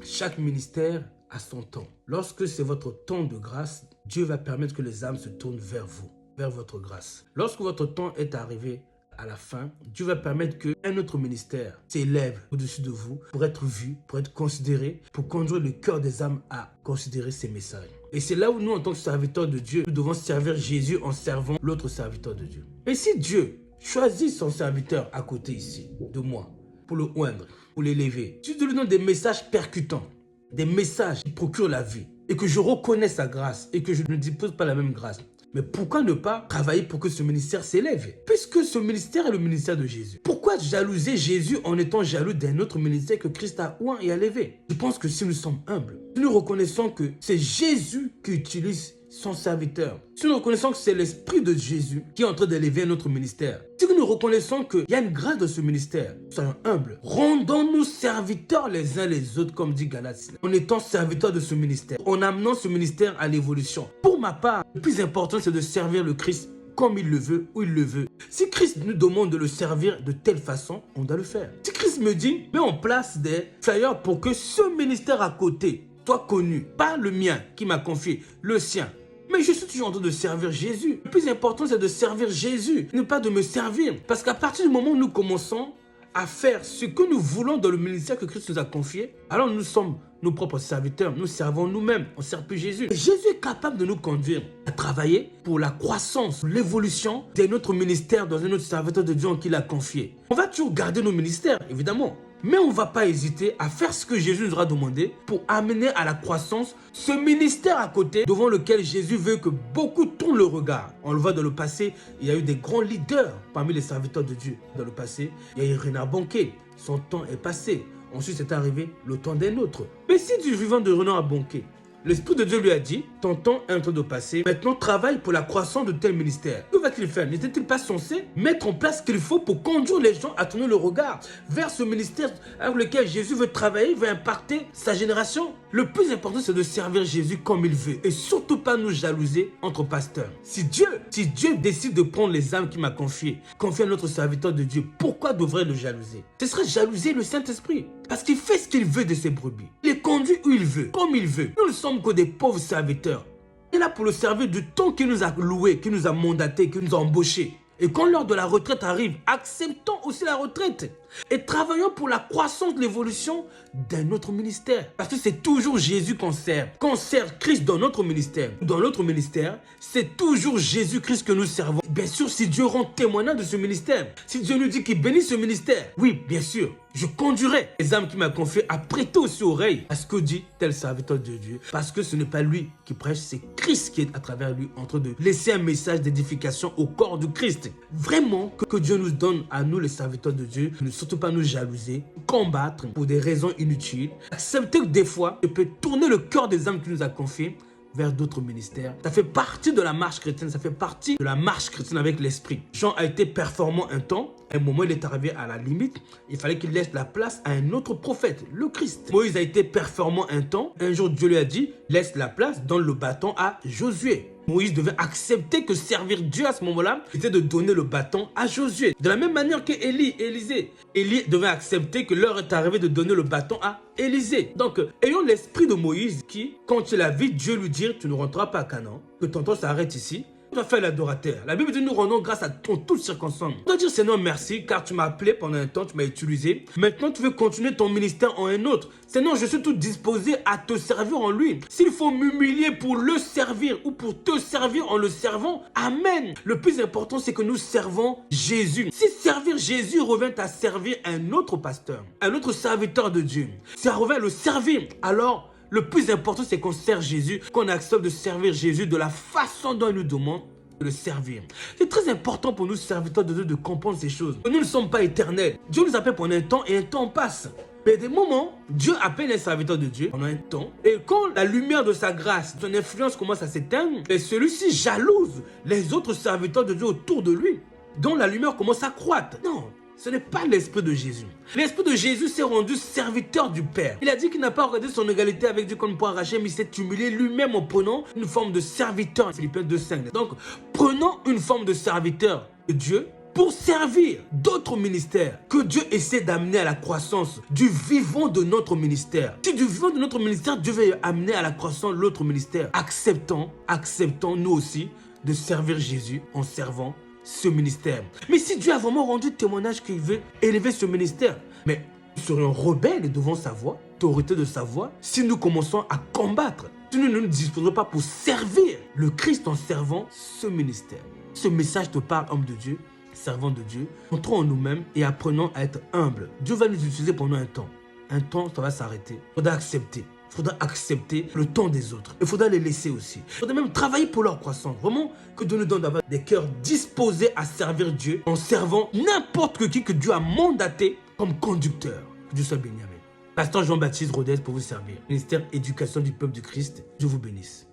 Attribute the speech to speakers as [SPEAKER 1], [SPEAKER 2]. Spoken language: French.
[SPEAKER 1] Chaque ministère a son temps. Lorsque c'est votre temps de grâce, Dieu va permettre que les âmes se tournent vers vous, vers votre grâce. Lorsque votre temps est arrivé à la fin, Dieu va permettre qu'un autre ministère s'élève au-dessus de vous pour être vu, pour être considéré, pour conduire le cœur des âmes à considérer ces messages. Et c'est là où nous, en tant que serviteurs de Dieu, nous devons servir Jésus en servant l'autre serviteur de Dieu. Et si Dieu choisit son serviteur à côté ici, de moi, pour le oindre, pour l'élever, si je lui donne des messages percutants, des messages qui procurent la vie, et que je reconnais sa grâce, et que je ne dispose pas la même grâce, mais pourquoi ne pas travailler pour que ce ministère s'élève? Puisque ce ministère est le ministère de Jésus. Pourquoi jalouser Jésus en étant jaloux d'un autre ministère que Christ a oint et a élevé? Je pense que si nous sommes humbles, si nous reconnaissons que c'est Jésus qui utilise son serviteur, si nous reconnaissons que c'est l'Esprit de Jésus qui est en train d'élever un autre ministère, si nous reconnaissons qu'il y a une grâce de ce ministère, soyons humbles, rendons-nous serviteurs les uns les autres, comme dit Galates, en étant serviteurs de ce ministère, en amenant ce ministère à l'évolution. Pour ma part, le plus important, c'est de servir le Christ comme il le veut, où il le veut. Si Christ nous demande de le servir de telle façon, on doit le faire. Si Christ me dit, mets en place des flyers pour que ce ministère à côté soit connu, pas le mien qui m'a confié, le sien. Mais je suis toujours en train de servir Jésus. Le plus important, c'est de servir Jésus, ne pas de me servir. Parce qu'à partir du moment où nous commençons à faire ce que nous voulons dans le ministère que Christ nous a confié, alors nous sommes nos propres serviteurs, nous servons nous-mêmes, on ne sert plus Jésus. Et Jésus est capable de nous conduire à travailler pour la croissance, l'évolution de notre ministère dans un autre serviteur de Dieu en qui il a confié. On va toujours garder nos ministères, évidemment. Mais on ne va pas hésiter à faire ce que Jésus nous aura demandé pour amener à la croissance ce ministère à côté devant lequel Jésus veut que beaucoup tournent le regard. On le voit dans le passé, il y a eu des grands leaders parmi les serviteurs de Dieu dans le passé. Il y a eu Renard Bonquet, son temps est passé. Ensuite, c'est arrivé le temps d'un autre. Mais si du vivant de Renard Bonquet, l'Esprit de Dieu lui a dit, ton temps est en train de passer, maintenant travaille pour la croissance de tel ministère. Que va-t-il faire? N'était-il pas censé mettre en place ce qu'il faut pour conduire les gens à tourner le regard vers ce ministère avec lequel Jésus veut travailler, veut impacter sa génération? Le plus important, c'est de servir Jésus comme il veut et surtout pas nous jalouser entre pasteurs. Si Dieu décide de prendre les âmes qu'il m'a confiées, confier à notre serviteur de Dieu, pourquoi devrait le jalouser? Ce serait jalouser le Saint-Esprit parce qu'il fait ce qu'il veut de ses brebis. Il les conduit où il veut, comme il veut. Nous ne sommes que des pauvres serviteurs. Il est là pour le servir du temps qu'il nous a loué, qu'il nous a mandaté, qu'il nous a embauché. Et quand l'heure de la retraite arrive, acceptons aussi la retraite. Et travaillons pour la croissance, l'évolution d'un autre ministère. Parce que c'est toujours Jésus qu'on sert. Qu'on sert Christ dans notre ministère. Dans l'autre ministère, c'est toujours Jésus-Christ que nous servons. Bien sûr, si Dieu rend témoignage de ce ministère, si Dieu nous dit qu'il bénit ce ministère, oui, bien sûr, je conduirai les âmes qu'il m'a confiées à prêter aussi oreille à ce que dit tel serviteur de Dieu. Parce que ce n'est pas lui qui prêche, c'est Christ qui est à travers lui en train de laisser un message d'édification au corps du Christ. Vraiment, que Dieu nous donne à nous les serviteurs de Dieu, ne surtout pas nous jalouser, combattre pour des raisons inutiles. Accepter que des fois, je peux tourner le cœur des âmes qu'il nous a confiées vers d'autres ministères. Ça fait partie de la marche chrétienne, ça fait partie de la marche chrétienne avec l'esprit. Jean a été performant un temps, à un moment il est arrivé à la limite, il fallait qu'il laisse la place à un autre prophète, le Christ. Moïse a été performant un temps, un jour Dieu lui a dit, laisse la place, donne le bâton à Josué. Moïse devait accepter que servir Dieu à ce moment-là, c'était de donner le bâton à Josué. De la même manière que Élisée devait accepter que l'heure est arrivée de donner le bâton à Élisée. Donc, ayons l'esprit de Moïse qui, quand il a vu Dieu lui dire, tu ne rentreras pas à Canaan, que ton temps s'arrête ici, tu vas faire l'adorateur. La Bible dit nous rendons grâce à ton toutes circonstances. On doit dire Seigneur merci car tu m'as appelé pendant un temps, tu m'as utilisé. Maintenant tu veux continuer ton ministère en un autre. Seigneur, je suis tout disposé à te servir en lui. S'il faut m'humilier pour le servir ou pour te servir en le servant, amen. Le plus important c'est que nous servons Jésus. Si servir Jésus revient à servir un autre pasteur, un autre serviteur de Dieu, ça revient à le servir, alors le plus important, c'est qu'on sert Jésus, qu'on accepte de servir Jésus de la façon dont il nous demande de le servir. C'est très important pour nous, serviteurs de Dieu, de comprendre ces choses. Nous ne sommes pas éternels. Dieu nous appelle pendant un temps et un temps passe. Mais des moments, Dieu appelle un serviteur de Dieu pendant un temps. Et quand la lumière de sa grâce, son influence commence à s'éteindre, et celui-ci jalouse les autres serviteurs de Dieu autour de lui, dont la lumière commence à croître. Non. Ce n'est pas l'esprit de Jésus. L'esprit de Jésus s'est rendu serviteur du Père. Il a dit qu'il n'a pas regardé son égalité avec Dieu comme pour arracher, mais il s'est humilié lui-même en prenant une forme de serviteur. Philippiens 2,5. Donc, prenons une forme de serviteur de Dieu pour servir d'autres ministères que Dieu essaie d'amener à la croissance du vivant de notre ministère. Si du vivant de notre ministère, Dieu veut amener à la croissance l'autre ministère. Acceptons nous aussi de servir Jésus en servant ce ministère. Mais si Dieu a vraiment rendu témoignage qu'il veut élever ce ministère, mais nous serions rebelles devant sa voix, autorité de sa voix, si nous commençons à combattre, si nous ne nous disposerons pas pour servir le Christ en servant ce ministère. Ce message te parle, homme de Dieu, servant de Dieu. Entrons en nous-mêmes et apprenons à être humbles. Dieu va nous utiliser pendant un temps. Un temps, ça va s'arrêter. Il faudra accepter. Il faudra accepter le temps des autres. Il faudra les laisser aussi. Il faudra même travailler pour leur croissance. Vraiment, que Dieu nous donne d'avoir des cœurs disposés à servir Dieu en servant n'importe qui que Dieu a mandaté comme conducteur. Que Dieu soit béni. Amen. Pasteur Jean-Baptiste Rodez pour vous servir. Ministère Éducation du peuple du Christ. Dieu vous bénisse.